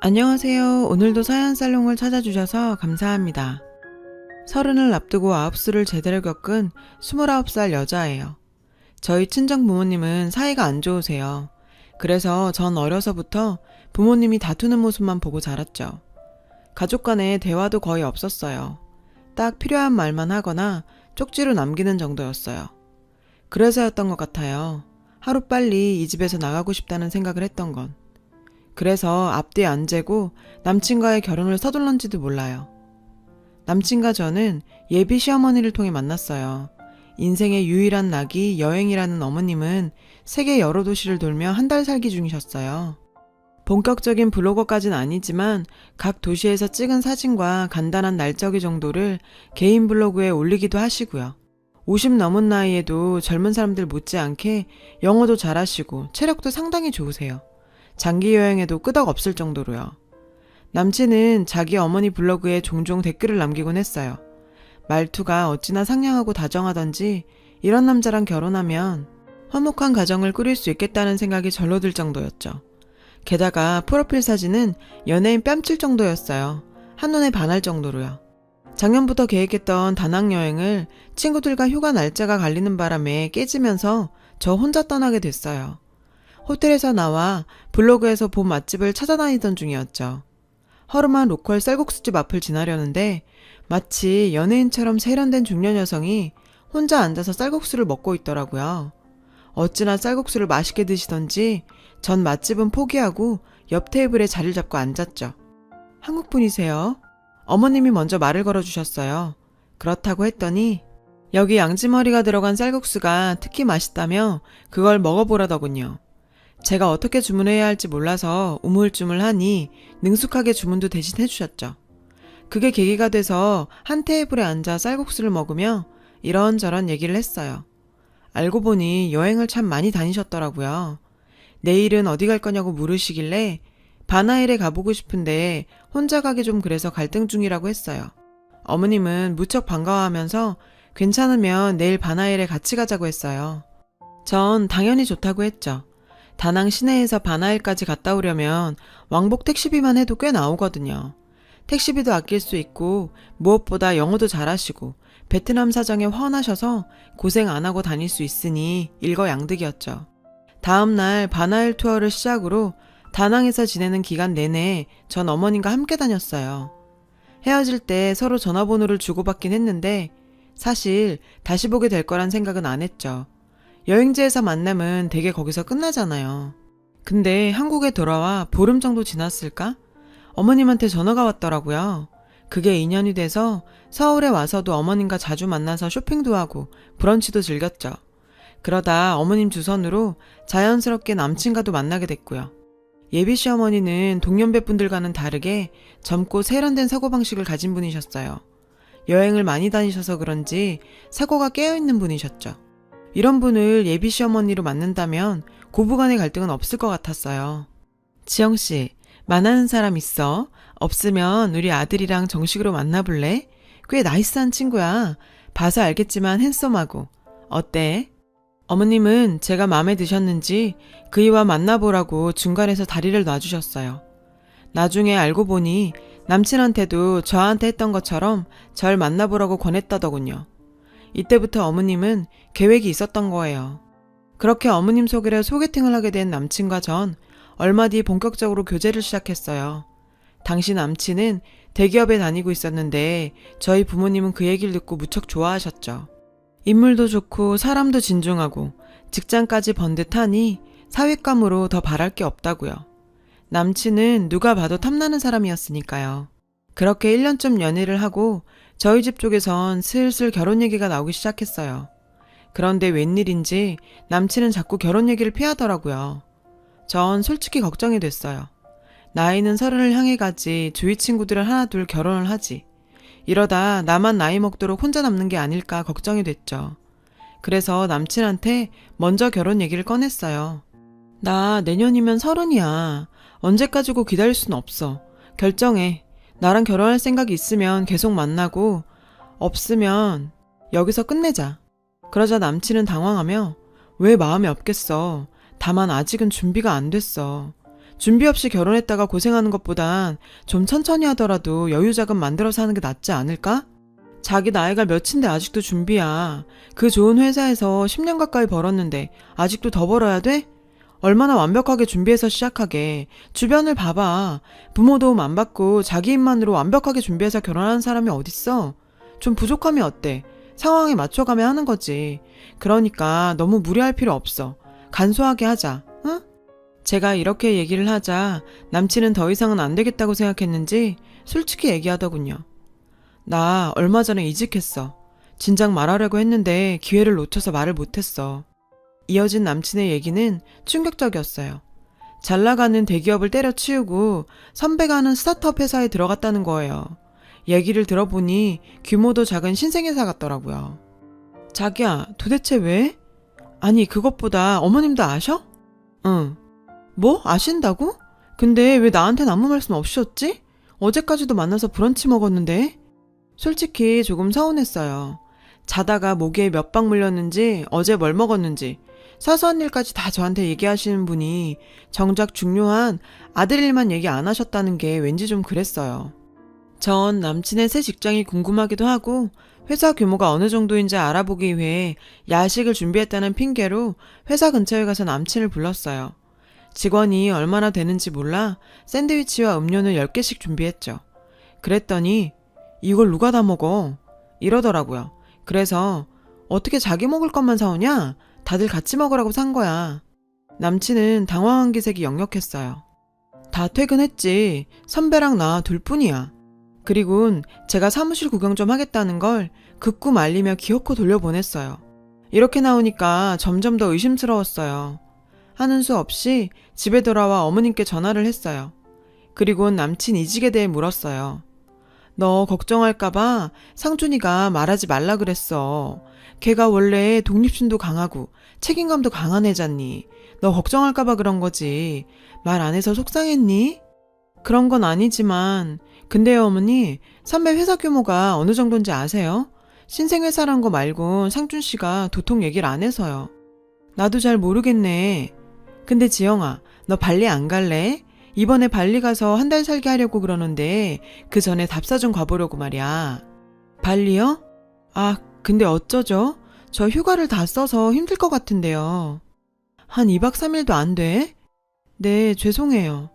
안녕하세요. 오늘도 사연살롱을 찾아주셔서 감사합니다. 서른을 앞두고 아홉수를 제대로 겪은 29살 여자예요. 저희 친정 부모님은 사이가 안 좋으세요. 그래서 전 어려서부터 부모님이 다투는 모습만 보고 자랐죠. 가족 간에 대화도 거의 없었어요. 딱 필요한 말만 하거나 쪽지로 남기는 정도였어요. 그래서였던 것 같아요. 하루빨리 이 집에서 나가고 싶다는 생각을 했던 건. 그래서 앞뒤 안 재고 남친과의 결혼을 서둘렀는지도 몰라요. 남친과 저는 예비 시어머니를 통해 만났어요. 인생의 유일한 낙이 여행이라는 어머님은 세계 여러 도시를 돌며 한 달 살기 중이셨어요. 본격적인 블로거까진 아니지만 각 도시에서 찍은 사진과 간단한 날짜기 정도를 개인 블로그에 올리기도 하시고요. 50 넘은 나이에도 젊은 사람들 못지않게 영어도 잘하시고 체력도 상당히 좋으세요. 장기 여행에도 끄덕 없을 정도로요. 남친은 자기 어머니 블로그에 종종 댓글을 남기곤 했어요. 말투가 어찌나 상냥하고 다정하던지 이런 남자랑 결혼하면 화목한 가정을 꾸릴 수 있겠다는 생각이 절로 들 정도였죠. 게다가 프로필 사진은 연예인 뺨칠 정도였어요. 한눈에 반할 정도로요. 작년부터 계획했던 다낭 여행을 친구들과 휴가 날짜가 갈리는 바람에 깨지면서 저 혼자 떠나게 됐어요. 호텔에서 나와 블로그에서 본 맛집을 찾아다니던 중이었죠. 허름한 로컬 쌀국수집 앞을 지나려는데 마치 연예인처럼 세련된 중년 여성이 혼자 앉아서 쌀국수를 먹고 있더라고요. 어찌나 쌀국수를 맛있게 드시던지 전 맛집은 포기하고 옆 테이블에 자리를 잡고 앉았죠. 한국분이세요? 어머님이 먼저 말을 걸어주셨어요. 그렇다고 했더니 여기 양지머리가 들어간 쌀국수가 특히 맛있다며 그걸 먹어보라더군요. 제가 어떻게 주문해야 할지 몰라서 우물쭈물하니 능숙하게 주문도 대신 해주셨죠. 그게 계기가 돼서 한 테이블에 앉아 쌀국수를 먹으며 이런저런 얘기를 했어요. 알고 보니 여행을 참 많이 다니셨더라고요. 내일은 어디 갈 거냐고 물으시길래 바나일에 가보고 싶은데 혼자 가기 좀 그래서 갈등 중이라고 했어요. 어머님은 무척 반가워하면서 괜찮으면 내일 바나일에 같이 가자고 했어요. 전 당연히 좋다고 했죠. 다낭 시내에서 바나일까지 갔다 오려면 왕복 택시비만 해도 꽤 나오거든요. 택시비도 아낄 수 있고 무엇보다 영어도 잘하시고 베트남 사정에 훤하셔서 고생 안 하고 다닐 수 있으니 일거양득이었죠. 다음날 바나일 투어를 시작으로 다낭에서 지내는 기간 내내 전 어머님과 함께 다녔어요. 헤어질 때 서로 전화번호를 주고받긴 했는데 사실 다시 보게 될 거란 생각은 안 했죠. 여행지에서 만남은 대개 거기서 끝나잖아요. 근데 한국에 돌아와 보름 정도 지났을까? 어머님한테 전화가 왔더라고요. 그게 인연이 돼서 서울에 와서도 어머님과 자주 만나서 쇼핑도 하고 브런치도 즐겼죠. 그러다 어머님 주선으로 자연스럽게 남친과도 만나게 됐고요. 예비 시어머니는 동년배분들과는 다르게 젊고 세련된 사고방식을 가진 분이셨어요. 여행을 많이 다니셔서 그런지 사고가 깨어있는 분이셨죠. 이런 분을 예비 시어머니로 만난다면 고부간의 갈등은 없을 것 같았어요. 지영씨, 만나는 사람 있어? 없으면 우리 아들이랑 정식으로 만나볼래? 꽤 나이스한 친구야. 봐서 알겠지만 핸섬하고. 어때? 어머님은 제가 마음에 드셨는지 그이와 만나보라고 중간에서 다리를 놔주셨어요. 나중에 알고 보니 남친한테도 저한테 했던 것처럼 절 만나보라고 권했다더군요. 이때부터 어머님은 계획이 있었던 거예요. 그렇게 어머님 소개로 소개팅을 하게 된 남친과 전 얼마 뒤 본격적으로 교제를 시작했어요. 당시 남친은 대기업에 다니고 있었는데 저희 부모님은 그 얘기를 듣고 무척 좋아하셨죠. 인물도 좋고 사람도 진중하고 직장까지 번듯하니 사윗감으로 더 바랄 게 없다고요. 남친은 누가 봐도 탐나는 사람이었으니까요. 그렇게 1년쯤 연애를 하고 저희 집 쪽에선 슬슬 결혼 얘기가 나오기 시작했어요. 그런데 웬일인지 남친은 자꾸 결혼 얘기를 피하더라고요. 전 솔직히 걱정이 됐어요. 나이는 30을 향해 가지 주위 친구들은 하나 둘 결혼을 하지. 이러다 나만 나이 먹도록 혼자 남는 게 아닐까 걱정이 됐죠. 그래서 남친한테 먼저 결혼 얘기를 꺼냈어요. 나 내년이면 30이야. 언제까지고 기다릴 순 없어. 결정해. 나랑 결혼할 생각이 있으면 계속 만나고 없으면 여기서 끝내자. 그러자 남친은 당황하며 왜 마음이 없겠어. 다만 아직은 준비가 안 됐어. 준비 없이 결혼했다가 고생하는 것보단 좀 천천히 하더라도 여유 자금 만들어서 하는 게 낫지 않을까? 자기 나이가 몇인데 아직도 준비야. 그 좋은 회사에서 10년 가까이 벌었는데 아직도 더 벌어야 돼? 얼마나 완벽하게 준비해서 시작하게. 주변을 봐봐. 부모 도움 안 받고 자기 힘만으로 완벽하게 준비해서 결혼하는 사람이 어딨어? 좀 부족함이 어때? 상황에 맞춰가며 하는 거지. 그러니까 너무 무리할 필요 없어. 간소하게 하자. 응? 제가 이렇게 얘기를 하자 남친은 더 이상은 안 되겠다고 생각했는지 솔직히 얘기하더군요. 나 얼마 전에 이직했어. 진작 말하려고 했는데 기회를 놓쳐서 말을 못했어. 이어진 남친의 얘기는 충격적이었어요. 잘 나가는 대기업을 때려치우고 선배가 하는 스타트업 회사에 들어갔다는 거예요. 얘기를 들어보니 규모도 작은 신생회사 같더라고요. 자기야, 도대체 왜? 아니, 그것보다 어머님도 아셔? 응. 뭐? 아신다고? 근데 왜 나한텐 아무 말씀 없으셨지? 어제까지도 만나서 브런치 먹었는데? 솔직히 조금 서운했어요. 자다가 모기에 몇 방 물렸는지 어제 뭘 먹었는지 사소한 일까지 다 저한테 얘기하시는 분이 정작 중요한 아들 일만 얘기 안 하셨다는 게 왠지 좀 그랬어요. 전 남친의 새 직장이 궁금하기도 하고 회사 규모가 어느 정도인지 알아보기 위해 야식을 준비했다는 핑계로 회사 근처에 가서 남친을 불렀어요. 직원이 얼마나 되는지 몰라 샌드위치와 음료는 10개씩 준비했죠. 그랬더니 이걸 누가 다 먹어? 이러더라고요. 그래서 어떻게 자기 먹을 것만 사오냐? 다들 같이 먹으라고 산 거야. 남친은 당황한 기색이 역력했어요. 다 퇴근했지. 선배랑 나 둘뿐이야. 그리곤 제가 사무실 구경 좀 하겠다는 걸 극구 말리며 기어코 돌려보냈어요. 이렇게 나오니까 점점 더 의심스러웠어요. 하는 수 없이 집에 돌아와 어머님께 전화를 했어요. 그리곤 남친 이직에 대해 물었어요. 너 걱정할까봐 상준이가 말하지 말라 그랬어. 걔가 원래 독립심도 강하고 책임감도 강한 애잖니. 너 걱정할까봐 그런 거지. 말 안 해서 속상했니? 그런 건 아니지만 근데요 어머니, 선배 회사 규모가 어느 정도인지 아세요? 신생회사란 거 말곤 상준 씨가 도통 얘기를 안 해서요. 나도 잘 모르겠네. 근데 지영아, 너 발리 안 갈래? 이번에 발리 가서 한 달 살기 하려고 그러는데 그 전에 답사 좀 가보려고 말이야. 발리요? 아, 근데 어쩌죠? 저 휴가를 다 써서 힘들 것 같은데요. 한 2박 3일도 안 돼? 네, 죄송해요.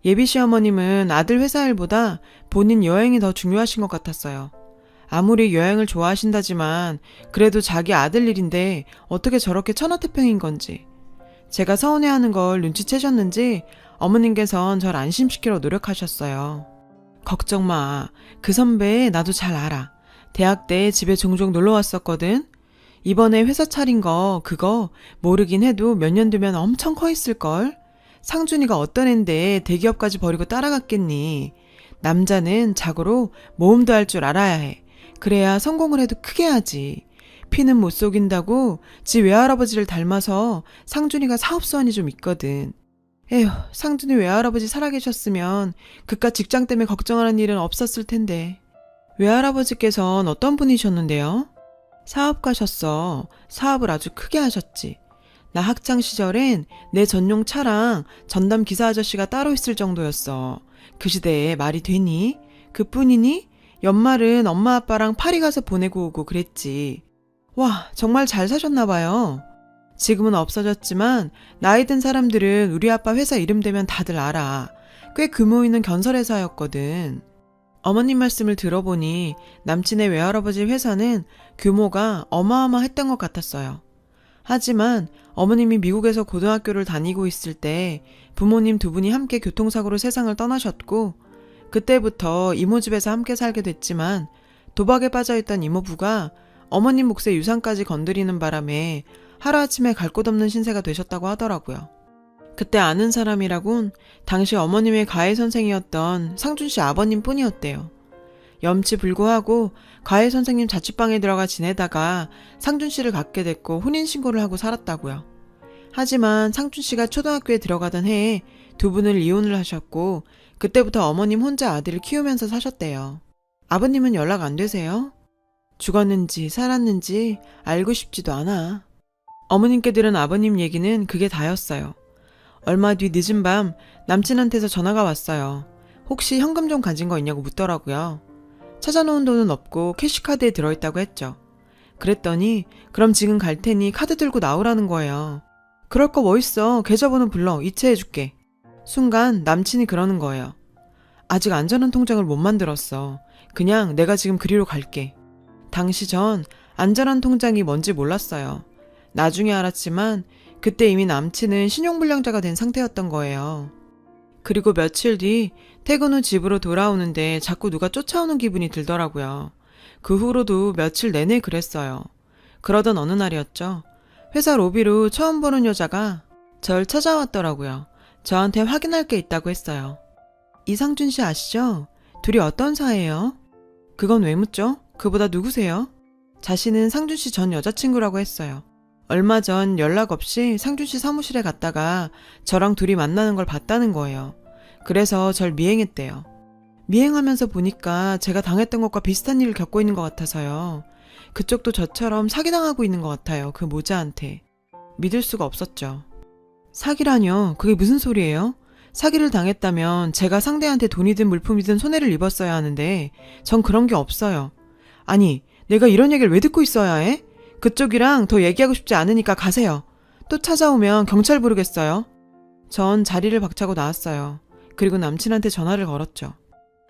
예비 시어머님은 아들 회사 일보다 본인 여행이 더 중요하신 것 같았어요. 아무리 여행을 좋아하신다지만 그래도 자기 아들 일인데 어떻게 저렇게 천하태평인 건지. 제가 서운해하는 걸 눈치채셨는지 어머님께선 절 안심시키려 노력하셨어요. 걱정 마. 그 선배 나도 잘 알아. 대학 때 집에 종종 놀러 왔었거든. 이번에 회사 차린 거 그거 모르긴 해도 몇 년 뒤면 엄청 커 있을걸. 상준이가 어떤 앤데 대기업까지 버리고 따라갔겠니. 남자는 자고로 모험도 할 줄 알아야 해. 그래야 성공을 해도 크게 하지. 피는 못 속인다고 지 외할아버지를 닮아서 상준이가 사업수완이 좀 있거든. 에휴, 상준이 외할아버지 살아계셨으면 그깟 직장 때문에 걱정하는 일은 없었을 텐데. 외할아버지께선 어떤 분이셨는데요? 사업가셨어. 사업을 아주 크게 하셨지. 나 학창시절엔 내 전용 차랑 전담 기사 아저씨가 따로 있을 정도였어. 그 시대에 말이 되니? 그뿐이니? 연말은 엄마 아빠랑 파리 가서 보내고 오고 그랬지. 와, 정말 잘 사셨나봐요. 지금은 없어졌지만 나이 든 사람들은 우리 아빠 회사 이름 대면 다들 알아. 꽤 규모 있는 건설회사였거든. 어머님 말씀을 들어보니 남친의 외할아버지 회사는 규모가 어마어마했던 것 같았어요. 하지만 어머님이 미국에서 고등학교를 다니고 있을 때 부모님 두 분이 함께 교통사고로 세상을 떠나셨고 그때부터 이모 집에서 함께 살게 됐지만 도박에 빠져있던 이모부가 어머님 몫의 유산까지 건드리는 바람에 하루아침에 갈 곳 없는 신세가 되셨다고 하더라고요. 그때 아는 사람이라곤 당시 어머님의 과외 선생이었던 상준 씨 아버님 뿐이었대요. 염치불구하고 과외 선생님 자취방에 들어가 지내다가 상준 씨를 갖게 됐고 혼인신고를 하고 살았다고요. 하지만 상준 씨가 초등학교에 들어가던 해에 두 분을 이혼을 하셨고 그때부터 어머님 혼자 아들을 키우면서 사셨대요. 아버님은 연락 안 되세요? 죽었는지 살았는지 알고 싶지도 않아. 어머님께 들은 아버님 얘기는 그게 다였어요. 얼마 뒤 늦은 밤 남친한테서 전화가 왔어요. 혹시 현금 좀 가진 거 있냐고 묻더라고요. 찾아놓은 돈은 없고 캐시카드에 들어있다고 했죠. 그랬더니 그럼 지금 갈 테니 카드 들고 나오라는 거예요. 그럴 거 뭐 있어. 계좌번호 불러. 이체해줄게. 순간 남친이 그러는 거예요. 아직 안전한 통장을 못 만들었어. 그냥 내가 지금 그리로 갈게. 당시 전 안전한 통장이 뭔지 몰랐어요. 나중에 알았지만 그때 이미 남친은 신용불량자가 된 상태였던 거예요. 그리고 며칠 뒤 퇴근 후 집으로 돌아오는데 자꾸 누가 쫓아오는 기분이 들더라고요. 그 후로도 며칠 내내 그랬어요. 그러던 어느 날이었죠. 회사 로비로 처음 보는 여자가 절 찾아왔더라고요. 저한테 확인할 게 있다고 했어요. 이상준 씨 아시죠? 둘이 어떤 사이예요? 그건 왜 묻죠? 그보다 누구세요? 자신은 상준 씨 전 여자친구라고 했어요. 얼마 전 연락 없이 상준 씨 사무실에 갔다가 저랑 둘이 만나는 걸 봤다는 거예요. 그래서 절 미행했대요. 미행하면서 보니까 제가 당했던 것과 비슷한 일을 겪고 있는 것 같아서요. 그쪽도 저처럼 사기당하고 있는 것 같아요. 그 모자한테. 믿을 수가 없었죠. 사기라뇨? 그게 무슨 소리예요? 사기를 당했다면 제가 상대한테 돈이든 물품이든 손해를 입었어야 하는데 전 그런 게 없어요. 아니, 내가 이런 얘기를 왜 듣고 있어야 해? 그쪽이랑 더 얘기하고 싶지 않으니까 가세요. 또 찾아오면 경찰 부르겠어요. 전 자리를 박차고 나왔어요. 그리고 남친한테 전화를 걸었죠.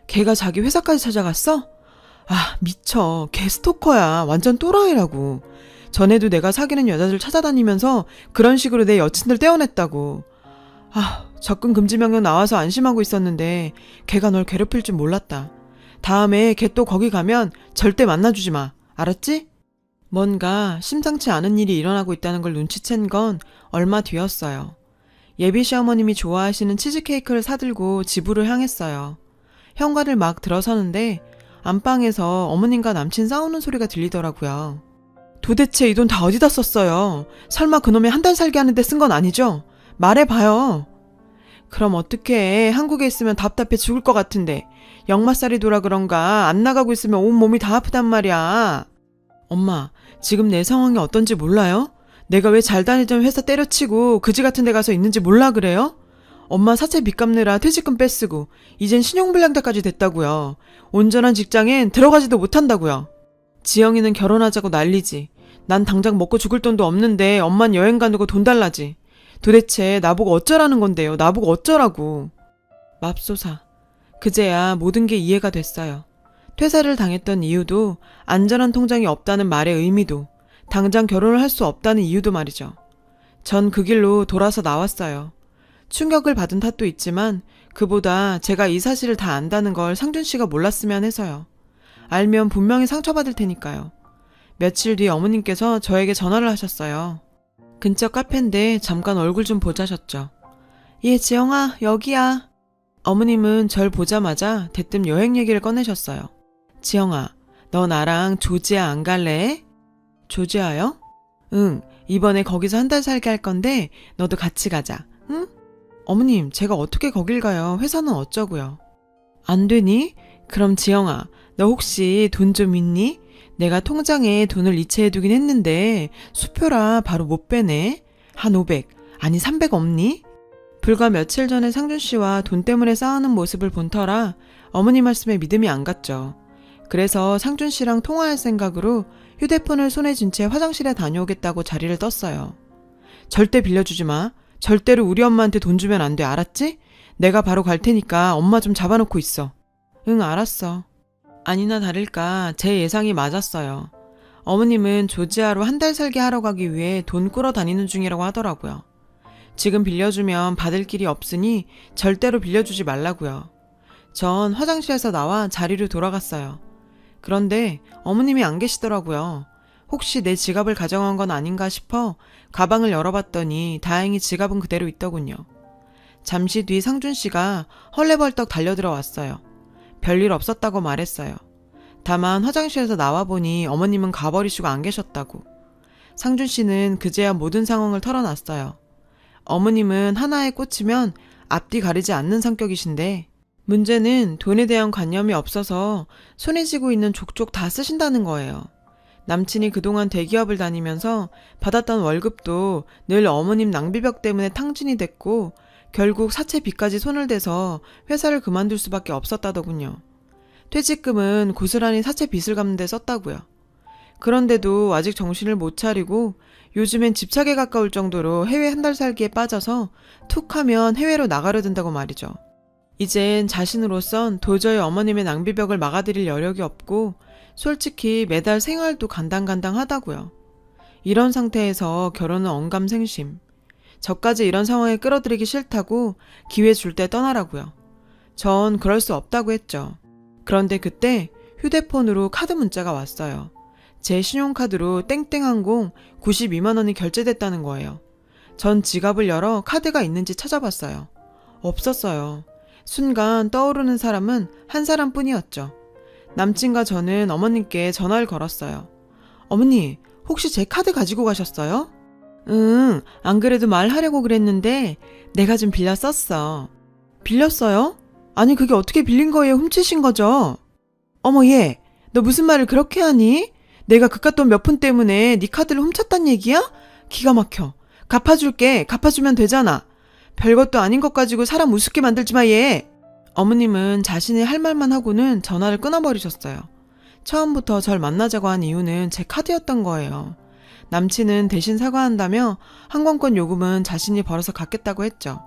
걔가 자기 회사까지 찾아갔어? 아, 미쳐. 걔 스토커야. 완전 또라이라고. 전에도 내가 사귀는 여자들 찾아다니면서 그런 식으로 내 여친들 떼어냈다고. 아, 접근 금지 명령 나와서 안심하고 있었는데 걔가 널 괴롭힐 줄 몰랐다. 다음에 걔 또 거기 가면 절대 만나주지 마. 알았지? 뭔가 심상치 않은 일이 일어나고 있다는 걸 눈치챈 건 얼마 뒤였어요. 예비 시어머님이 좋아하시는 치즈케이크를 사들고 집으로 향했어요. 현관을 막 들어서는데 안방에서 어머님과 남친 싸우는 소리가 들리더라고요. 도대체 이 돈 다 어디다 썼어요? 설마 그놈이 한 달 살게 하는데 쓴 건 아니죠? 말해봐요. 그럼 어떡해. 한국에 있으면 답답해 죽을 것 같은데 역마살이 돌아 그런가 안 나가고 있으면 온몸이 다 아프단 말이야. 엄마, 지금 내 상황이 어떤지 몰라요? 내가 왜 잘 다니던 회사 때려치고 그지 같은 데 가서 있는지 몰라 그래요? 엄마 사채 빚 갚느라 퇴직금 뺏쓰고 이젠 신용불량자까지 됐다고요. 온전한 직장엔 들어가지도 못한다고요. 지영이는 결혼하자고 난리지. 난 당장 먹고 죽을 돈도 없는데 엄만 여행 가는 거 돈 달라지. 도대체 나보고 어쩌라는 건데요. 나보고 어쩌라고. 맙소사. 그제야 모든 게 이해가 됐어요. 퇴사를 당했던 이유도 안전한 통장이 없다는 말의 의미도 당장 결혼을 할 수 없다는 이유도 말이죠. 전 그 길로 돌아서 나왔어요. 충격을 받은 탓도 있지만 그보다 제가 이 사실을 다 안다는 걸 상준 씨가 몰랐으면 해서요. 알면 분명히 상처받을 테니까요. 며칠 뒤 어머님께서 저에게 전화를 하셨어요. 근처 카페인데 잠깐 얼굴 좀 보자셨죠. 예, 지영아, 여기야. 어머님은 절 보자마자 대뜸 여행 얘기를 꺼내셨어요. 지영아, 너 나랑 조지아 안 갈래? 조지아요? 응, 이번에 거기서 한 달 살게 할 건데 너도 같이 가자. 응? 어머님, 제가 어떻게 거길 가요? 회사는 어쩌고요? 안 되니? 그럼 지영아, 너 혹시 돈 좀 있니? 내가 통장에 돈을 이체해두긴 했는데 수표라 바로 못 빼네. 한 500, 아니 300 없니? 불과 며칠 전에 상준 씨와 돈 때문에 싸우는 모습을 본 터라 어머니 말씀에 믿음이 안 갔죠. 그래서 상준 씨랑 통화할 생각으로 휴대폰을 손에 쥔 채 화장실에 다녀오겠다고 자리를 떴어요. 절대 빌려주지 마. 절대로 우리 엄마한테 돈 주면 안 돼. 알았지? 내가 바로 갈 테니까 엄마 좀 잡아놓고 있어. 응, 알았어. 아니나 다를까 제 예상이 맞았어요. 어머님은 조지아로 한 달 살게 하러 가기 위해 돈 꾸러 다니는 중이라고 하더라고요. 지금 빌려주면 받을 길이 없으니 절대로 빌려주지 말라고요. 전 화장실에서 나와 자리로 돌아갔어요. 그런데 어머님이 안 계시더라고요. 혹시 내 지갑을 가져간 건 아닌가 싶어 가방을 열어봤더니 다행히 지갑은 그대로 있더군요. 잠시 뒤 상준 씨가 헐레벌떡 달려들어왔어요. 별일 없었다고 말했어요. 다만 화장실에서 나와보니 어머님은 가버리시고 안 계셨다고. 상준 씨는 그제야 모든 상황을 털어놨어요. 어머님은 하나에 꽂히면 앞뒤 가리지 않는 성격이신데 문제는 돈에 대한 관념이 없어서 손에 쥐고 있는 족족 다 쓰신다는 거예요. 남친이 그동안 대기업을 다니면서 받았던 월급도 늘 어머님 낭비벽 때문에 탕진이 됐고 결국 사채빚까지 손을 대서 회사를 그만둘 수밖에 없었다더군요. 퇴직금은 고스란히 사채빚을 갚는 데 썼다고요. 그런데도 아직 정신을 못 차리고 요즘엔 집착에 가까울 정도로 해외 한 달 살기에 빠져서 툭 하면 해외로 나가려 든다고 말이죠. 이젠 자신으로선 도저히 어머님의 낭비벽을 막아드릴 여력이 없고 솔직히 매달 생활도 간당간당하다고요. 이런 상태에서 결혼은 언감생심. 저까지 이런 상황에 끌어들이기 싫다고 기회 줄 때 떠나라고요. 전 그럴 수 없다고 했죠. 그런데 그때 휴대폰으로 카드 문자가 왔어요. 제 신용카드로 땡땡항공 92만 원이 결제됐다는 거예요. 전 지갑을 열어 카드가 있는지 찾아봤어요. 없었어요. 순간 떠오르는 사람은 한 사람뿐이었죠. 남친과 저는 어머님께 전화를 걸었어요. 어머니, 혹시 제 카드 가지고 가셨어요? 응, 안 그래도 말하려고 그랬는데 내가 좀 빌려 썼어. 빌렸어요? 아니 그게 어떻게 빌린 거예요? 훔치신 거죠? 어머 얘, 너 무슨 말을 그렇게 하니? 내가 그깟 돈 몇 푼 때문에 네 카드를 훔쳤단 얘기야? 기가 막혀. 갚아줄게. 갚아주면 되잖아. 별것도 아닌 것 가지고 사람 우습게 만들지 마 얘. 어머님은 자신이 할 말만 하고는 전화를 끊어버리셨어요. 처음부터 절 만나자고 한 이유는 제 카드였던 거예요. 남친은 대신 사과한다며 항공권 요금은 자신이 벌어서 갚겠다고 했죠.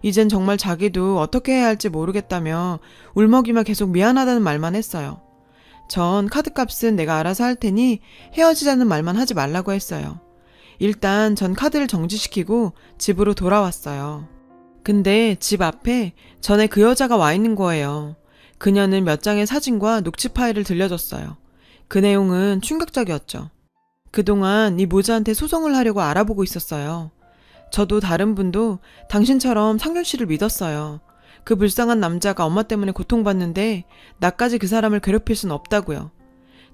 이젠 정말 자기도 어떻게 해야 할지 모르겠다며 울먹이며 계속 미안하다는 말만 했어요. 전 카드값은 내가 알아서 할 테니 헤어지자는 말만 하지 말라고 했어요. 일단 전 카드를 정지시키고 집으로 돌아왔어요. 근데 집 앞에 전에 그 여자가 와 있는 거예요. 그녀는 몇 장의 사진과 녹취 파일을 들려줬어요. 그 내용은 충격적이었죠. 그동안 이 모자한테 소송을 하려고 알아보고 있었어요. 저도 다른 분도 당신처럼 상준 씨를 믿었어요. 그 불쌍한 남자가 엄마 때문에 고통받는데 나까지 그 사람을 괴롭힐 순 없다고요.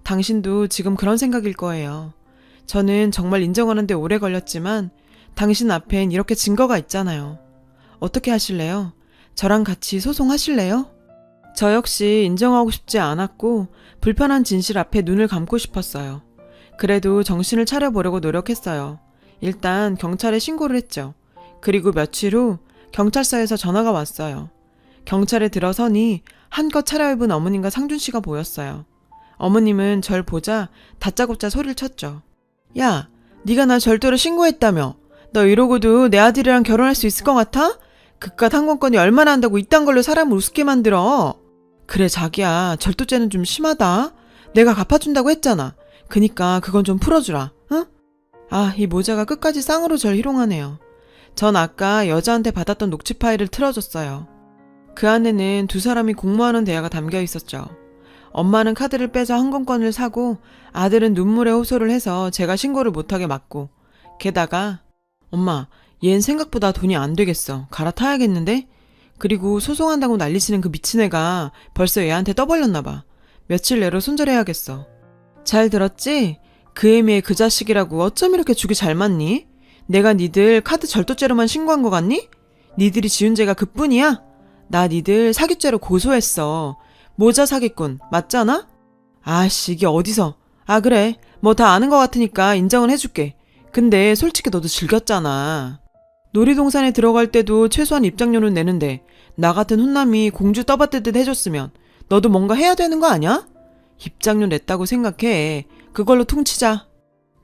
당신도 지금 그런 생각일 거예요. 저는 정말 인정하는데 오래 걸렸지만 당신 앞엔 이렇게 증거가 있잖아요. 어떻게 하실래요? 저랑 같이 소송하실래요? 저 역시 인정하고 싶지 않았고 불편한 진실 앞에 눈을 감고 싶었어요. 그래도 정신을 차려보려고 노력했어요. 일단 경찰에 신고를 했죠. 그리고 며칠 후 경찰서에서 전화가 왔어요. 경찰에 들어서니 한껏 차려입은 어머님과 상준 씨가 보였어요. 어머님은 절 보자 다짜고짜 소리를 쳤죠. 야, 네가 나 절도로 신고했다며. 너 이러고도 내 아들이랑 결혼할 수 있을 것 같아? 그깟 항공권이 얼마나 한다고 이딴 걸로 사람을 우습게 만들어. 그래 자기야, 절도죄는 좀 심하다. 내가 갚아준다고 했잖아. 그니까 그건 좀 풀어주라. 응? 아, 이 모자가 끝까지 쌍으로 절 희롱하네요. 전 아까 여자한테 받았던 녹취 파일을 틀어줬어요. 그 안에는 두 사람이 공모하는 대화가 담겨 있었죠. 엄마는 카드를 빼서 항공권을 사고 아들은 눈물에 호소를 해서 제가 신고를 못하게 막고, 게다가 엄마, 얜 생각보다 돈이 안 되겠어. 갈아타야겠는데? 그리고 소송한다고 난리치는 그 미친 애가 벌써 얘한테 떠벌렸나 봐. 며칠 내로 손절해야겠어. 잘 들었지? 그 애미의 그 자식이라고 어쩜 이렇게 죽이 잘 맞니? 내가 니들 카드 절도죄로만 신고한 거 같니? 니들이 지은 죄가 그뿐이야? 나 니들 사기죄로 고소했어. 모자 사기꾼 맞잖아? 아씨 이게 어디서. 아 그래 뭐 다 아는 거 같으니까 인정은 해줄게. 근데 솔직히 너도 즐겼잖아. 놀이동산에 들어갈 때도 최소한 입장료는 내는데 나 같은 훈남이 공주 떠받들듯 해줬으면 너도 뭔가 해야 되는 거 아니야? 입장료 냈다고 생각해. 그걸로 퉁치자.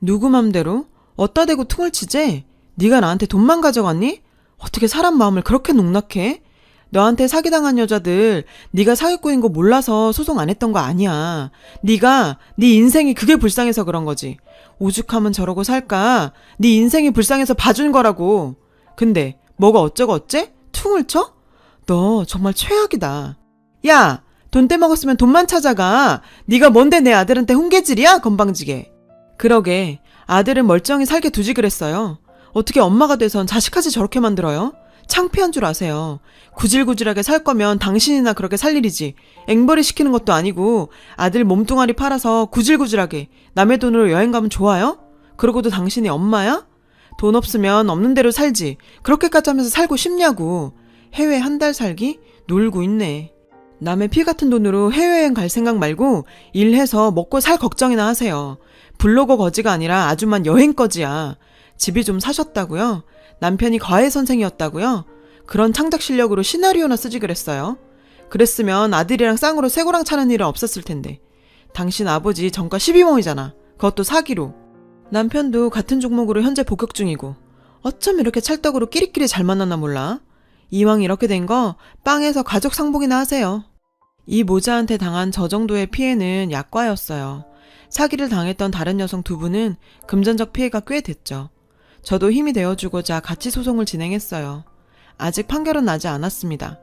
누구 맘대로? 어따 대고 퉁을 치지? 네가 나한테 돈만 가져갔니? 어떻게 사람 마음을 그렇게 농락해? 너한테 사기당한 여자들 네가 사기꾼인 거 몰라서 소송 안 했던 거 아니야. 네 인생이 그게 불쌍해서 그런 거지. 오죽하면 저러고 살까? 네 인생이 불쌍해서 봐준 거라고. 근데 뭐가 어쩌고 어째? 퉁을 쳐? 너 정말 최악이다. 야! 돈 떼먹었으면 돈만 찾아가. 네가 뭔데 내 아들한테 훈계질이야? 건방지게. 그러게 아들은 멀쩡히 살게 두지 그랬어요. 어떻게 엄마가 돼선 자식까지 저렇게 만들어요? 창피한 줄 아세요. 구질구질하게 살 거면 당신이나 그렇게 살 일이지. 앵벌이 시키는 것도 아니고 아들 몸뚱아리 팔아서 구질구질하게 남의 돈으로 여행 가면 좋아요? 그러고도 당신이 엄마야? 돈 없으면 없는 대로 살지. 그렇게까지 하면서 살고 싶냐고. 해외 한 달 살기? 놀고 있네. 남의 피 같은 돈으로 해외여행 갈 생각 말고 일해서 먹고 살 걱정이나 하세요. 블로거 거지가 아니라 아주만 여행 거지야. 집이 좀 사셨다고요? 남편이 과외 선생이었다고요? 그런 창작 실력으로 시나리오나 쓰지 그랬어요? 그랬으면 아들이랑 쌍으로 쇠고랑 차는 일은 없었을 텐데. 당신 아버지 전과 12몸이잖아. 그것도 사기로. 남편도 같은 종목으로 현재 복역 중이고. 어쩜 이렇게 찰떡으로 끼리끼리 잘 만났나 몰라. 이왕 이렇게 된 거 빵에서 가족 상봉이나 하세요. 이 모자한테 당한 저 정도의 피해는 약과였어요. 사기를 당했던 다른 여성 2분은 금전적 피해가 꽤 됐죠. 저도 힘이 되어주고자 같이 소송을 진행했어요. 아직 판결은 나지 않았습니다.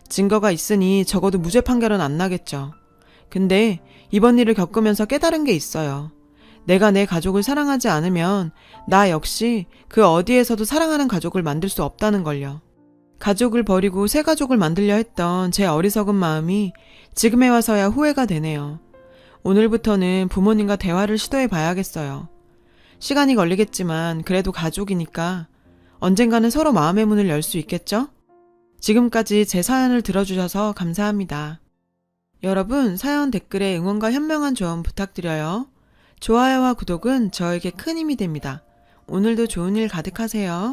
증거가 있으니 적어도 무죄 판결은 안 나겠죠. 근데 이번 일을 겪으면서 깨달은 게 있어요. 내가 내 가족을 사랑하지 않으면 나 역시 그 어디에서도 사랑하는 가족을 만들 수 없다는 걸요. 가족을 버리고 새 가족을 만들려 했던 제 어리석은 마음이 지금에 와서야 후회가 되네요. 오늘부터는 부모님과 대화를 시도해 봐야겠어요. 시간이 걸리겠지만 그래도 가족이니까 언젠가는 서로 마음의 문을 열 수 있겠죠? 지금까지 제 사연을 들어주셔서 감사합니다. 여러분, 사연 댓글에 응원과 현명한 조언 부탁드려요. 좋아요와 구독은 저에게 큰 힘이 됩니다. 오늘도 좋은 일 가득하세요.